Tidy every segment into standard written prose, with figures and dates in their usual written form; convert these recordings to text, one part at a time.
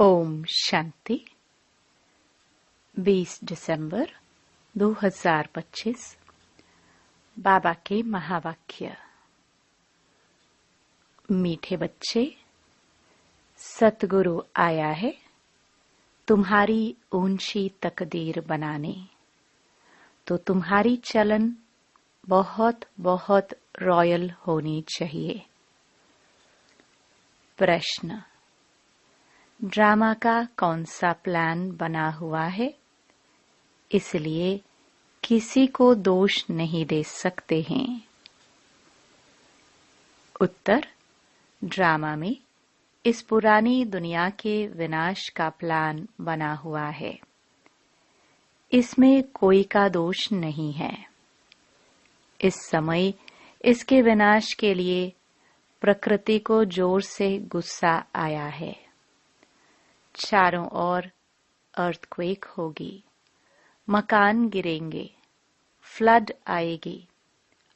ओम शांति। 20 दिसंबर 2025 बाबा के महावाक्य। मीठे बच्चे, सतगुरु आया है तुम्हारी ऊंची तकदीर बनाने, तो तुम्हारी चलन बहुत बहुत रॉयल होनी चाहिए। प्रश्न: ड्रामा का कौन सा प्लान बना हुआ है, इसलिए किसी को दोष नहीं दे सकते हैं? उत्तर: ड्रामा में इस पुरानी दुनिया के विनाश का प्लान बना हुआ है। इसमें कोई का दोष नहीं है। इस समय इसके विनाश के लिए प्रकृति को जोर से गुस्सा आया है। चारों ओर अर्थक्वेक होगी, मकान गिरेंगे, फ्लड आएगी,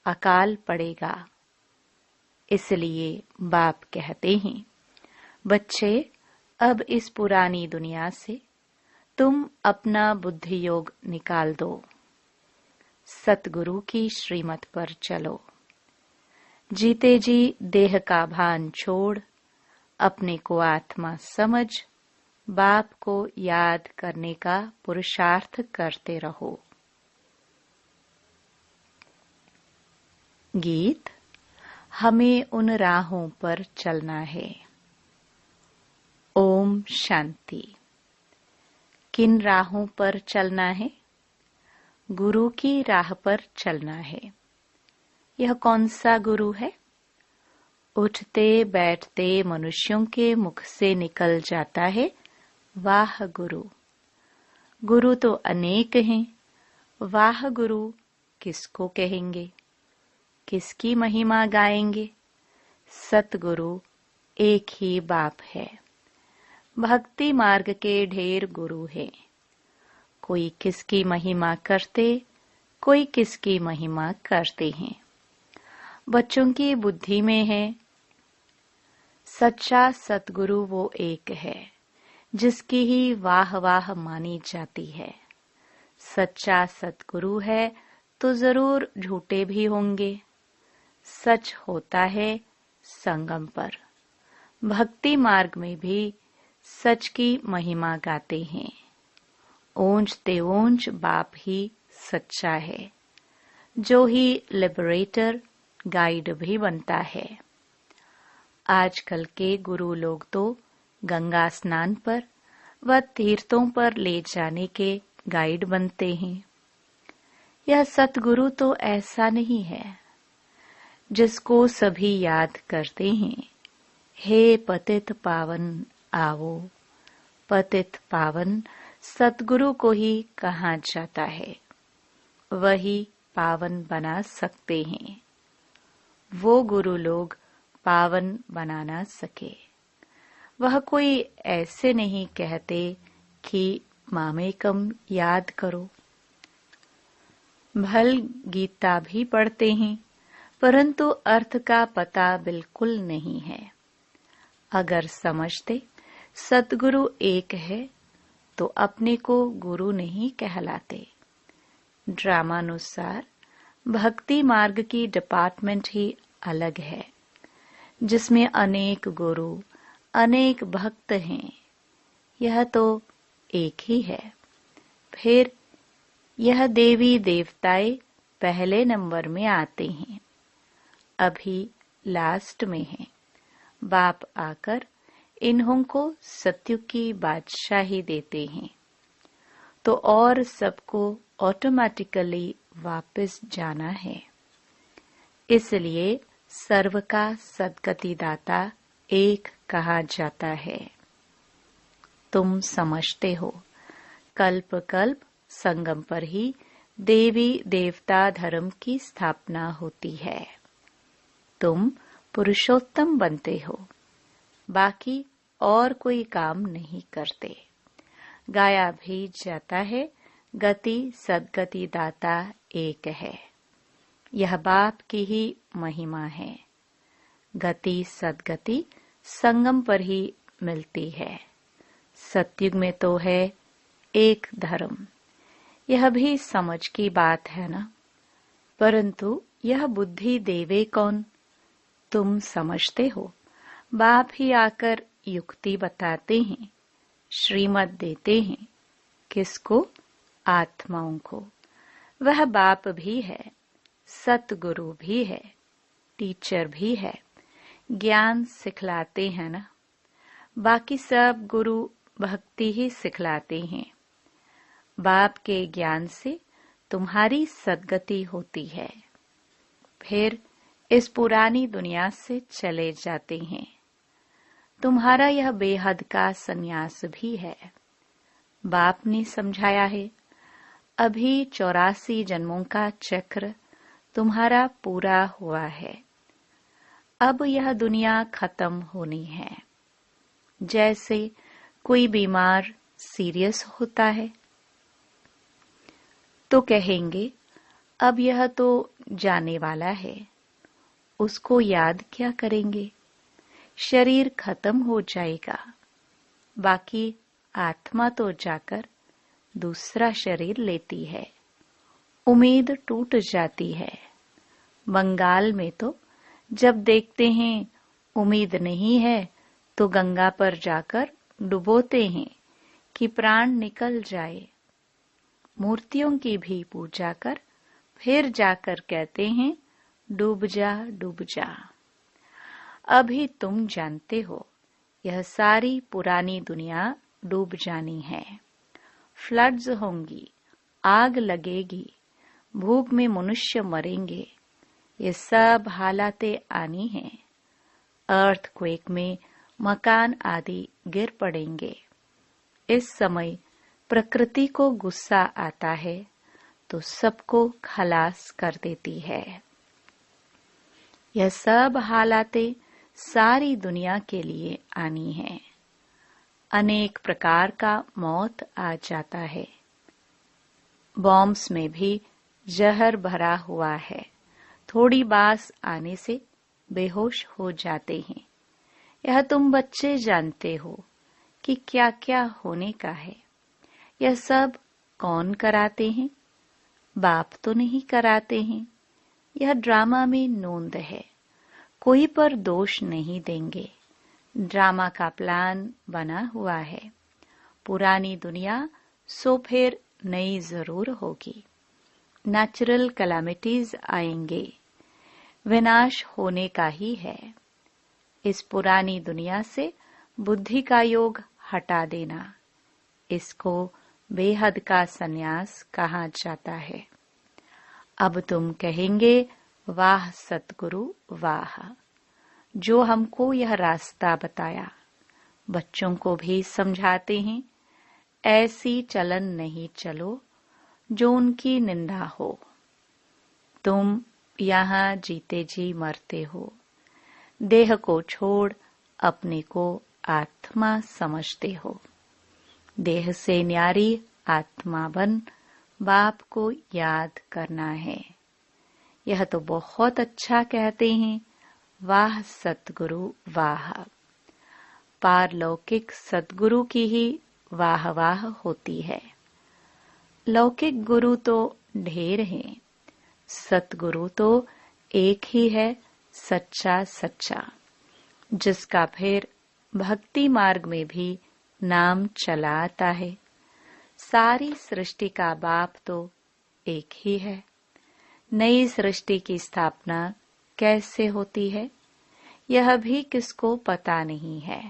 अकाल पड़ेगा। इसलिए बाप कहते हैं, बच्चे, अब इस पुरानी दुनिया से तुम अपना बुद्धि योग निकाल दो, सतगुरु की श्रीमत पर चलो। जीते जी देह का भान छोड़ अपने को आत्मा समझ बाप को याद करने का पुरुषार्थ करते रहो। गीत: हमें उन राहों पर चलना है। ओम शांति। किन राहों पर चलना है? गुरु की राह पर चलना है। यह कौन सा गुरु है? उठते बैठते मनुष्यों के मुख से निकल जाता है, वाह गुरु। गुरु तो अनेक हैं, वाह गुरु किसको कहेंगे? किसकी महिमा गाएंगे? सतगुरु एक ही बाप है। भक्ति मार्ग के ढेर गुरु हैं। कोई किसकी महिमा करते, कोई किसकी महिमा करते हैं। बच्चों की बुद्धि में है, सच्चा सतगुरु वो एक है जिसकी ही वाह वाह मानी जाती है। सच्चा सतगुरु है तो जरूर झूठे भी होंगे। सच होता है संगम पर। भक्ति मार्ग में भी सच की महिमा गाते हैं। ओंज ते ओंज बाप ही सच्चा है, जो ही लिबरेटर गाइड भी बनता है। आजकल के गुरु लोग तो गंगा स्नान पर व तीर्थों पर ले जाने के गाइड बनते हैं। यह सतगुरु तो ऐसा नहीं है जिसको सभी याद करते हैं। हे पतित पावन आओ। पतित पावन सतगुरु को ही कहा जाता है, वही पावन बना सकते हैं। वो गुरु लोग पावन बना ना सके। वह कोई ऐसे नहीं कहते कि मामेकम याद करो। भल गीता भी पढ़ते हैं, परंतु अर्थ का पता बिल्कुल नहीं है। अगर समझते सतगुरु एक है तो अपने को गुरु नहीं कहलाते। ड्रामानुसार भक्ति मार्ग की डिपार्टमेंट ही अलग है, जिसमें अनेक गुरु अनेक भक्त हैं। यह तो एक ही है। फिर यह देवी देवताएं पहले नंबर में आते हैं, अभी लास्ट में हैं। बाप आकर इन्हों को सत्युग की बादशाही देते हैं, तो और सबको ऑटोमेटिकली वापस जाना है। इसलिए सर्व का सद्गति दाता एक कहा जाता है। तुम समझते हो, कल्प कल्प संगम पर ही देवी देवता धर्म की स्थापना होती है। तुम पुरुषोत्तम बनते हो, बाकी और कोई काम नहीं करते। गाया भी जाता है, गति सद्गति दाता एक है। यह बाप की ही महिमा है। गति सद्गति संगम पर ही मिलती है। सतयुग में तो है एक धर्म। यह भी समझ की बात है ना, परंतु यह बुद्धि देवे कौन? तुम समझते हो। बाप ही आकर युक्ति बताते हैं, श्रीमत देते हैं। किसको? आत्माओं को। वह बाप भी है, सतगुरु भी है, टीचर भी है, ज्ञान सिखलाते हैं ना। बाकी सब गुरु भक्ति ही सिखलाते हैं। बाप के ज्ञान से तुम्हारी सद्गति होती है, फिर इस पुरानी दुनिया से चले जाते हैं। तुम्हारा यह बेहद का संन्यास भी है। बाप ने समझाया है, अभी 84 जन्मों का चक्र तुम्हारा पूरा हुआ है। अब यह दुनिया खत्म होनी है। जैसे कोई बीमार सीरियस होता है तो कहेंगे अब यह तो जाने वाला है, उसको याद क्या करेंगे, शरीर खत्म हो जाएगा। बाकी आत्मा तो जाकर दूसरा शरीर लेती है, उम्मीद टूट जाती है। बंगाल में तो जब देखते हैं उम्मीद नहीं है तो गंगा पर जाकर डुबोते हैं कि प्राण निकल जाए। मूर्तियों की भी पूजा कर फिर जाकर कहते हैं डूब जा डूब जा। अभी तुम जानते हो यह सारी पुरानी दुनिया डूब जानी है। फ्लड्स होंगी, आग लगेगी, भूख में मनुष्य मरेंगे। ये सब हालातें आनी हैं। अर्थक्वेक में मकान आदि गिर पड़ेंगे। इस समय प्रकृति को गुस्सा आता है तो सबको खलास कर देती है। यह सब हालातें सारी दुनिया के लिए आनी है। अनेक प्रकार का मौत आ जाता है। बॉम्ब्स में भी जहर भरा हुआ है। थोड़ी बास आने से बेहोश हो जाते हैं। यह तुम बच्चे जानते हो कि क्या क्या होने का है। यह सब कौन कराते हैं? बाप तो नहीं कराते हैं। यह ड्रामा में नोंद है। कोई पर दोष नहीं देंगे। ड्रामा का प्लान बना हुआ है। पुरानी दुनिया सो फिर नई जरूर होगी। नेचुरल कैलामिटीज आएंगे। विनाश होने का ही है। इस पुरानी दुनिया से बुद्धि का योग हटा देना, इसको बेहद का संन्यास कहा जाता है। अब तुम कहेंगे वाह सतगुरु वाह, जो हमको यह रास्ता बताया। बच्चों को भी समझाते हैं ऐसी चलन नहीं चलो जो उनकी निंदा हो। तुम यहाँ जीते जी मरते हो। देह को छोड़ अपने को आत्मा समझते हो। देह से न्यारी आत्मा बन बाप को याद करना है। यह तो बहुत अच्छा कहते हैं, वाह सतगुरु वाह। पारलौकिक सतगुरु की ही वाह वाह होती है। लौकिक गुरु तो ढेर हैं, सतगुरु तो एक ही है, सच्चा सच्चा, जिसका फिर भक्ति मार्ग में भी नाम चला आता है। सारी सृष्टि का बाप तो एक ही है। नई सृष्टि की स्थापना कैसे होती है यह भी किसको पता नहीं है।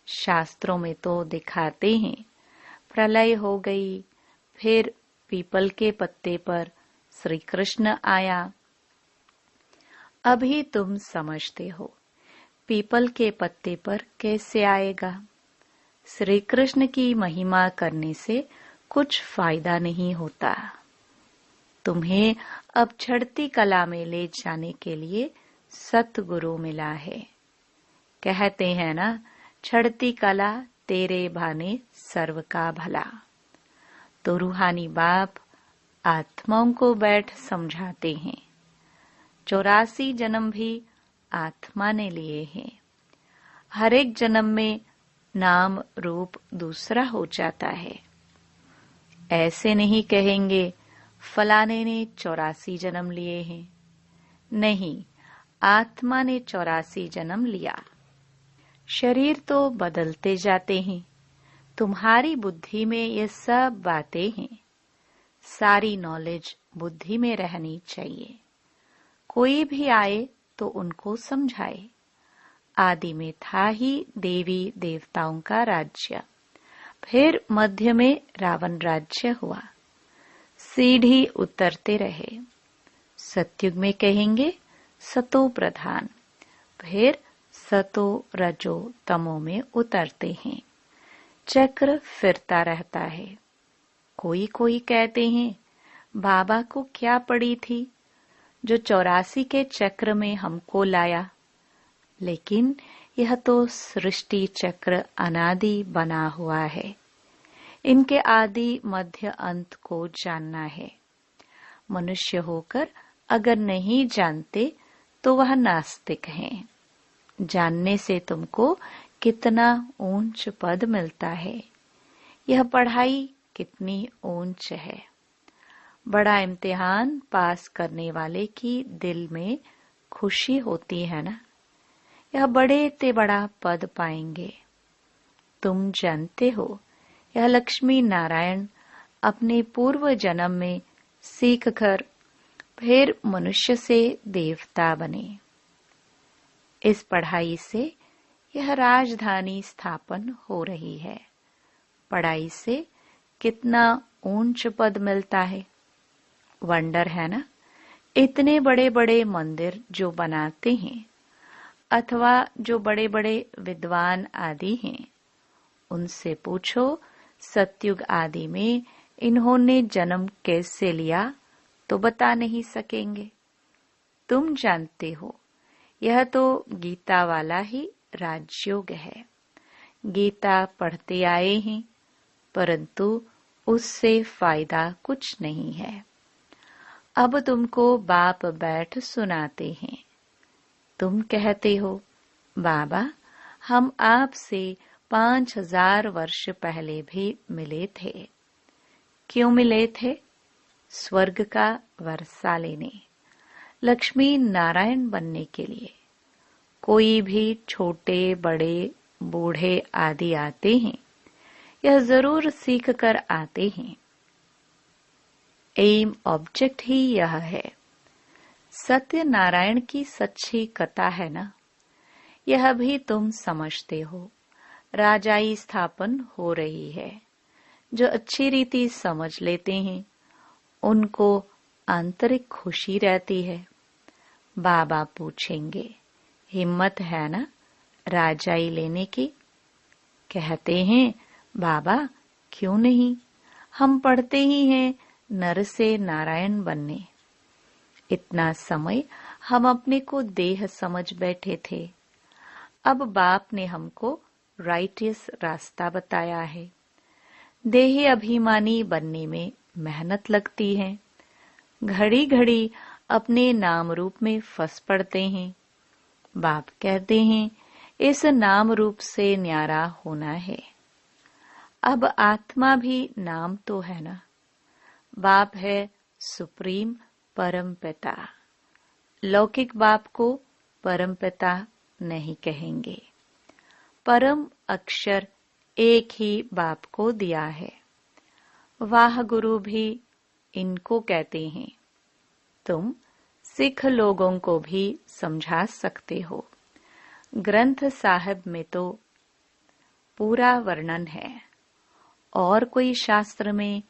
शास्त्रों में तो दिखाते हैं प्रलय हो गई, फिर पीपल के पत्ते पर श्री कृष्ण आया। अभी तुम समझते हो पीपल के पत्ते पर कैसे आएगा। श्री कृष्ण की महिमा करने से कुछ फायदा नहीं होता। तुम्हें अब चढ़ती कला में ले जाने के लिए सतगुरु मिला है। कहते हैं ना, चढ़ती कला तेरे भाने सर्व का भला। तो रूहानी बाप आत्माओं को बैठ समझाते हैं। 84 जन्म भी आत्मा ने लिए हैं। हर एक जन्म में नाम रूप दूसरा हो जाता है। ऐसे नहीं कहेंगे फलाने ने 84 जन्म लिए हैं। नहीं, आत्मा ने 84 जन्म लिया। शरीर तो बदलते जाते हैं। तुम्हारी बुद्धि में ये सब बातें हैं। सारी नॉलेज बुद्धि में रहनी चाहिए। कोई भी आए तो उनको समझाए। आदि में था ही देवी देवताओं का राज्य, फिर मध्य में रावण राज्य हुआ। सीढ़ी उतरते रहे। सतयुग में कहेंगे सतो प्रधान, फिर सतो रजो तमो में उतरते हैं। चक्र फिरता रहता है। कोई कोई कहते हैं बाबा को क्या पड़ी थी जो 84 के चक्र में हमको लाया। लेकिन यह तो सृष्टि चक्र अनादि बना हुआ है। इनके आदि मध्य अंत को जानना है। मनुष्य होकर अगर नहीं जानते तो वह नास्तिक हैं। जानने से तुमको कितना ऊंच पद मिलता है। यह पढ़ाई कितनी ऊंच है। बड़ा इम्तिहान पास करने वाले की दिल में खुशी होती है ना। यह बड़े ते बड़ा पद पाएंगे। तुम जानते हो यह लक्ष्मी नारायण अपने पूर्व जन्म में सीख कर फिर मनुष्य से देवता बने। इस पढ़ाई से यह राजधानी स्थापन हो रही है। पढ़ाई से कितना ऊंच पद मिलता है। वंडर है ना। इतने बड़े बड़े मंदिर जो बनाते हैं अथवा जो बड़े बड़े विद्वान आदि हैं, उनसे पूछो सतयुग आदि में इन्होंने जन्म कैसे लिया तो बता नहीं सकेंगे। तुम जानते हो यह तो गीता वाला ही राजयोग है। गीता पढ़ते आए हैं, परंतु उससे फायदा कुछ नहीं है। अब तुमको बाप बैठ सुनाते हैं। तुम कहते हो बाबा हम आपसे 5000 वर्ष पहले भी मिले थे। क्यों मिले थे? स्वर्ग का वर्षा लेने, लक्ष्मी नारायण बनने के लिए। कोई भी छोटे बड़े बूढ़े आदि आते हैं, यह जरूर सीख कर आते हैं। एम ऑब्जेक्ट ही यह है। सत्य नारायण की सच्ची कथा है ना। यह भी तुम समझते हो। राजाई स्थापन हो रही है। जो अच्छी रीति समझ लेते हैं उनको आंतरिक खुशी रहती है। बाबा पूछेंगे हिम्मत है ना राजाई लेने की? कहते हैं बाबा क्यों नहीं, हम पढ़ते ही हैं नर से नारायण बनने। इतना समय हम अपने को देह समझ बैठे थे। अब बाप ने हमको राइटियस रास्ता बताया है। देही अभिमानी बनने में मेहनत लगती है। घड़ी घड़ी अपने नाम रूप में फंस पड़ते हैं। बाप कहते हैं इस नाम रूप से न्यारा होना है। अब आत्मा भी नाम तो है ना। बाप है सुप्रीम परम पिता। लौकिक बाप को परम पिता नहीं कहेंगे। परम अक्षर एक ही बाप को दिया है। वाह गुरु भी इनको कहते हैं। तुम सिख लोगों को भी समझा सकते हो। ग्रंथ साहिब में तो पूरा वर्णन है और कोई शास्त्र में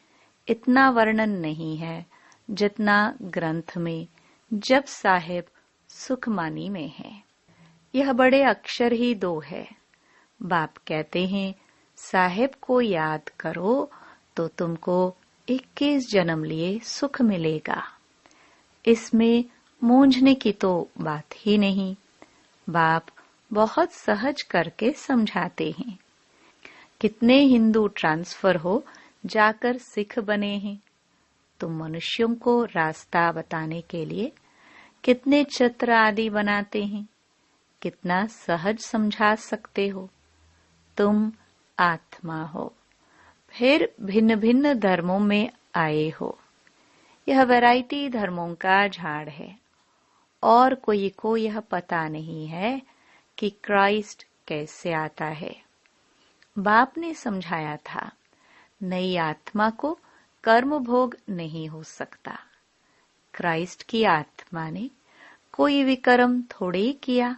इतना वर्णन नहीं है जितना ग्रंथ में जप साहिब सुखमानी में है। यह बड़े अक्षर ही 2 है। बाप कहते हैं साहिब को याद करो तो तुमको 21 जन्म लिए सुख मिलेगा। इसमें मूंझने की तो बात ही नहीं। बाप बहुत सहज करके समझाते हैं। कितने हिंदू ट्रांसफर हो जाकर सिख बने हैं। तुम मनुष्यों को रास्ता बताने के लिए कितने चित्र आदि बनाते हैं। कितना सहज समझा सकते हो। तुम आत्मा हो, फिर भिन्न भिन्न धर्मों में आए हो। यह वैरायटी धर्मों का झाड़ है और कोई को यह पता नहीं है कि क्राइस्ट कैसे आता है। बाप ने समझाया था, नई आत्मा को कर्म भोग नहीं हो सकता। क्राइस्ट की आत्मा ने कोई विकर्म थोड़े किया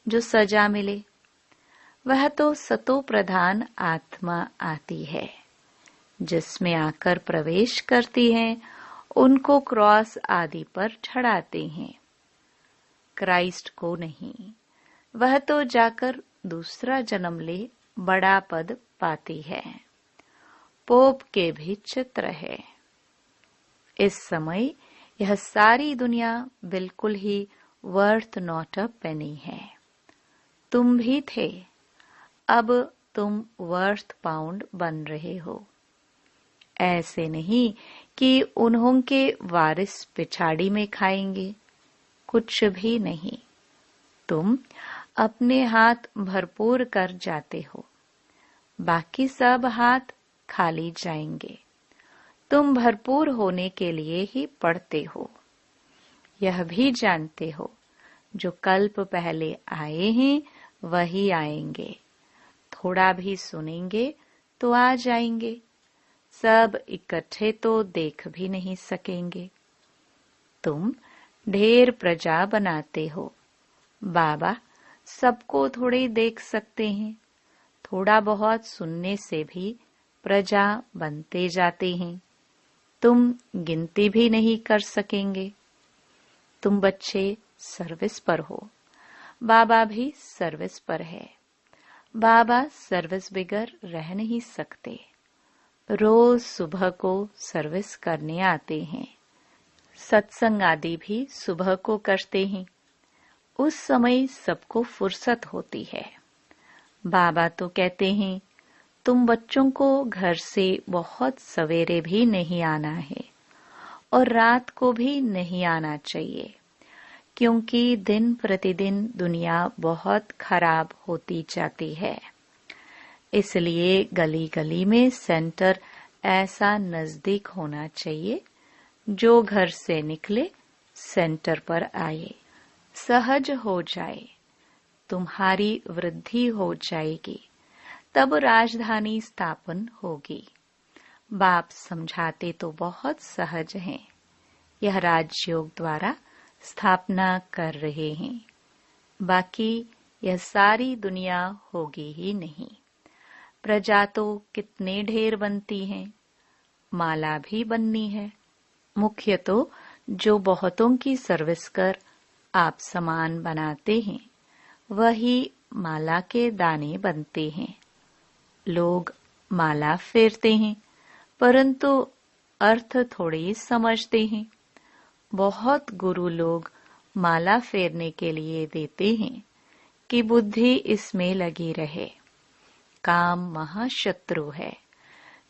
जो सजा मिले। वह तो सतो प्रधान आत्मा आती है, जिसमें आकर प्रवेश करती है, उनको क्रॉस आदि पर चढ़ाते हैं। क्राइस्ट को नहीं, वह तो जाकर दूसरा जन्म ले बड़ा पद पाती है। पोप के भी चित्र है। इस समय यह सारी दुनिया बिल्कुल ही वर्थ नॉट अ पेनी है। तुम भी थे, अब तुम वर्थ पाउंड बन रहे हो। ऐसे नहीं कि उन्हों के वारिस पिछाड़ी में खाएंगे, कुछ भी नहीं। तुम अपने हाथ भरपूर कर जाते हो, बाकी सब हाथ खाली जाएंगे। तुम भरपूर होने के लिए ही पढ़ते हो। यह भी जानते हो, जो कल्प पहले आए हैं वही आएंगे। थोड़ा भी सुनेंगे तो आ जाएंगे, सब इकट्ठे तो देख भी नहीं सकेंगे। तुम ढेर प्रजा बनाते हो। बाबा सबको थोड़े देख सकते हैं। थोड़ा बहुत सुनने से भी प्रजा बनते जाते हैं। तुम गिनती भी नहीं कर सकेंगे। तुम बच्चे सर्विस पर हो, बाबा भी सर्विस पर है। बाबा सर्विस बगैर रह नहीं सकते। रोज सुबह को सर्विस करने आते हैं। सत्संग आदि भी सुबह को करते हैं। उस समय सबको फुर्सत होती है। बाबा तो कहते हैं, तुम बच्चों को घर से बहुत सवेरे भी नहीं आना है और रात को भी नहीं आना चाहिए, क्योंकि दिन प्रतिदिन दुनिया बहुत खराब होती जाती है। इसलिए गली गली में सेंटर ऐसा नजदीक होना चाहिए, जो घर से निकले सेंटर पर आए, सहज हो जाए, तुम्हारी वृद्धि हो जाएगी, तब राजधानी स्थापन होगी। बाप समझाते तो बहुत सहज हैं। यह राजयोग द्वारा स्थापना कर रहे हैं। बाकी यह सारी दुनिया होगी ही नहीं। प्रजा तो कितने ढेर बनती हैं, माला भी बननी है। मुख्य तो जो बहुतों की सर्विस कर आप समान बनाते हैं, वही माला के दाने बनते हैं। लोग माला फेरते हैं, परंतु अर्थ थोड़े समझते हैं। बहुत गुरु लोग माला फेरने के लिए देते हैं कि बुद्धि इसमें लगी रहे। काम महाशत्रु है,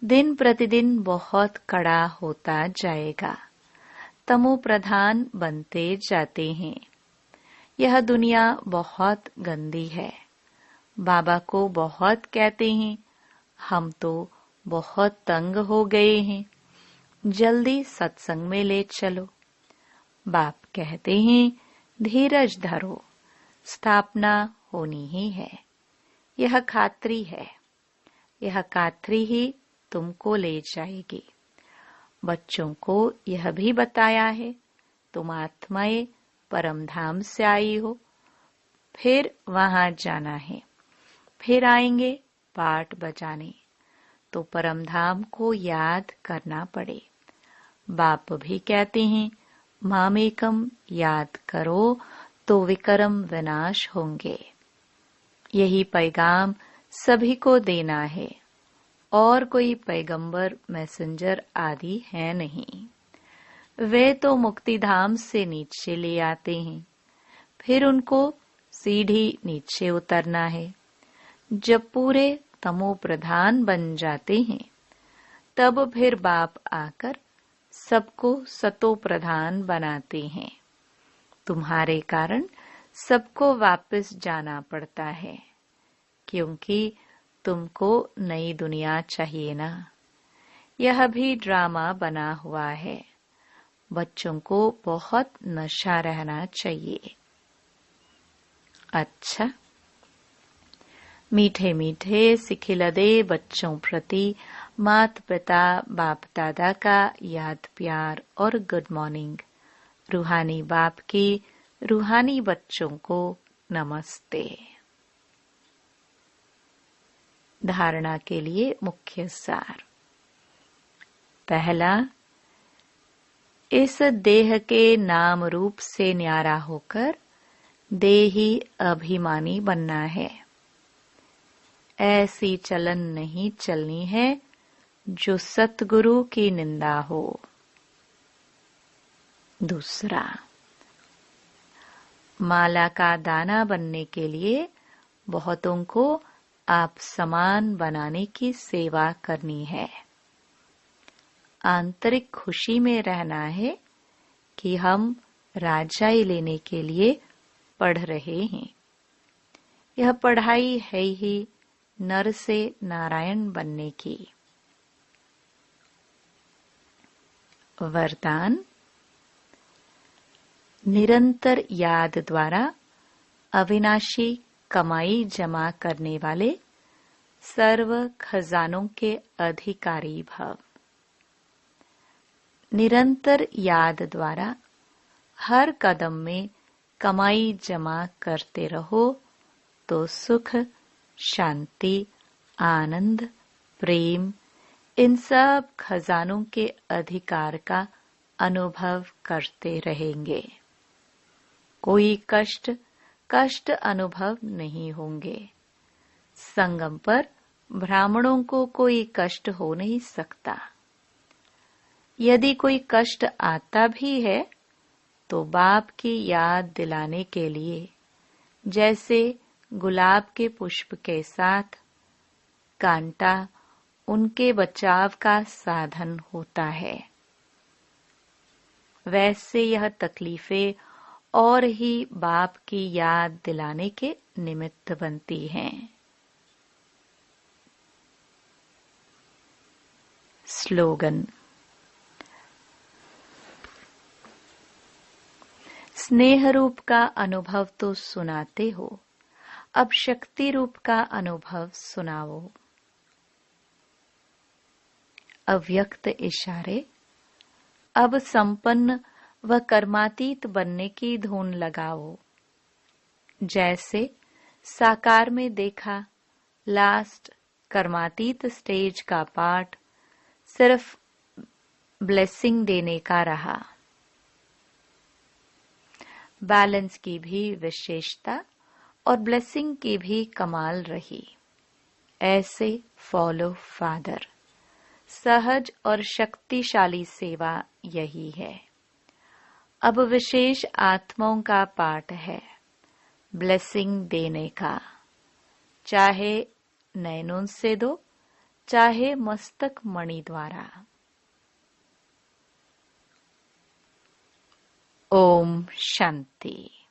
दिन प्रतिदिन बहुत कड़ा होता जाएगा। तमो प्रधान बनते जाते हैं। यह दुनिया बहुत गंदी है। बाबा को बहुत कहते हैं, हम तो बहुत तंग हो गए हैं, जल्दी सत्संग में ले चलो। बाप कहते हैं, धीरज धरो, स्थापना होनी ही है। यह खात्री है, यह खात्री ही तुमको ले जाएगी। बच्चों को यह भी बताया है, तुम आत्माएं परम धाम से आई हो, फिर वहां जाना है, फिर आएंगे पाठ बजाने, तो परम धाम को याद करना पड़े। बाप भी कहते हैं, मामेकम याद करो तो विकर्म विनाश होंगे। यही पैगाम सभी को देना है, और कोई पैगंबर मैसेंजर आदि है नहीं। वे तो मुक्ति धाम से नीचे ले आते हैं, फिर उनको सीढ़ी नीचे उतरना है। जब पूरे तमो प्रधान बन जाते हैं, तब फिर बाप आकर सबको सतो प्रधान बनाते हैं। तुम्हारे कारण सबको वापस जाना पड़ता है, क्योंकि तुमको नई दुनिया चाहिए ना? यह भी ड्रामा बना हुआ है। बच्चों को बहुत नशा रहना चाहिए। अच्छा, मीठे मीठे सिखिलदे बच्चों प्रति माता पिता बाप दादा का याद प्यार और गुड मॉर्निंग। रूहानी बाप की रूहानी बच्चों को नमस्ते। धारणा के लिए मुख्य सार। पहला, इस देह के नाम रूप से न्यारा होकर देही अभिमानी बनना है। ऐसी चलन नहीं चलनी है जो सतगुरु की निंदा हो। दूसरा, माला का दाना बनने के लिए बहुतों को आप समान बनाने की सेवा करनी है। आंतरिक खुशी में रहना है कि हम राजाई लेने के लिए पढ़ रहे हैं। यह पढ़ाई है ही नर से नारायण बनने की। वरदान, निरंतर याद द्वारा अविनाशी कमाई जमा करने वाले सर्व खजानों के अधिकारी भव। निरंतर याद द्वारा हर कदम में कमाई जमा करते रहो तो सुख, शांति, आनंद, प्रेम, इन सब खजानों के अधिकार का अनुभव करते रहेंगे। कोई कष्ट अनुभव नहीं होंगे। संगम पर ब्राह्मणों को कोई कष्ट हो नहीं सकता। यदि कोई कष्ट आता भी है तो बाप की याद दिलाने के लिए, जैसे गुलाब के पुष्प के साथ कांटा उनके बचाव का साधन होता है, वैसे यह तकलीफें और ही बाप की याद दिलाने के निमित्त बनती हैं। स्लोगन। स्नेह रूप का अनुभव तो सुनाते हो, अब शक्ति रूप का अनुभव सुनाओ। अव्यक्त इशारे। अब संपन्न व कर्मातीत बनने की धुन लगाओ। जैसे साकार में देखा, लास्ट कर्मातीत स्टेज का पार्ट सिर्फ ब्लेसिंग देने का रहा। बैलेंस की भी विशेषता और ब्लेसिंग की भी कमाल रही। ऐसे फॉलो फादर। सहज और शक्तिशाली सेवा यही है। अब विशेष आत्माओं का पाठ है ब्लेसिंग देने का। चाहे नैनों से दो, चाहे मस्तक मणि द्वारा। ओम शांति।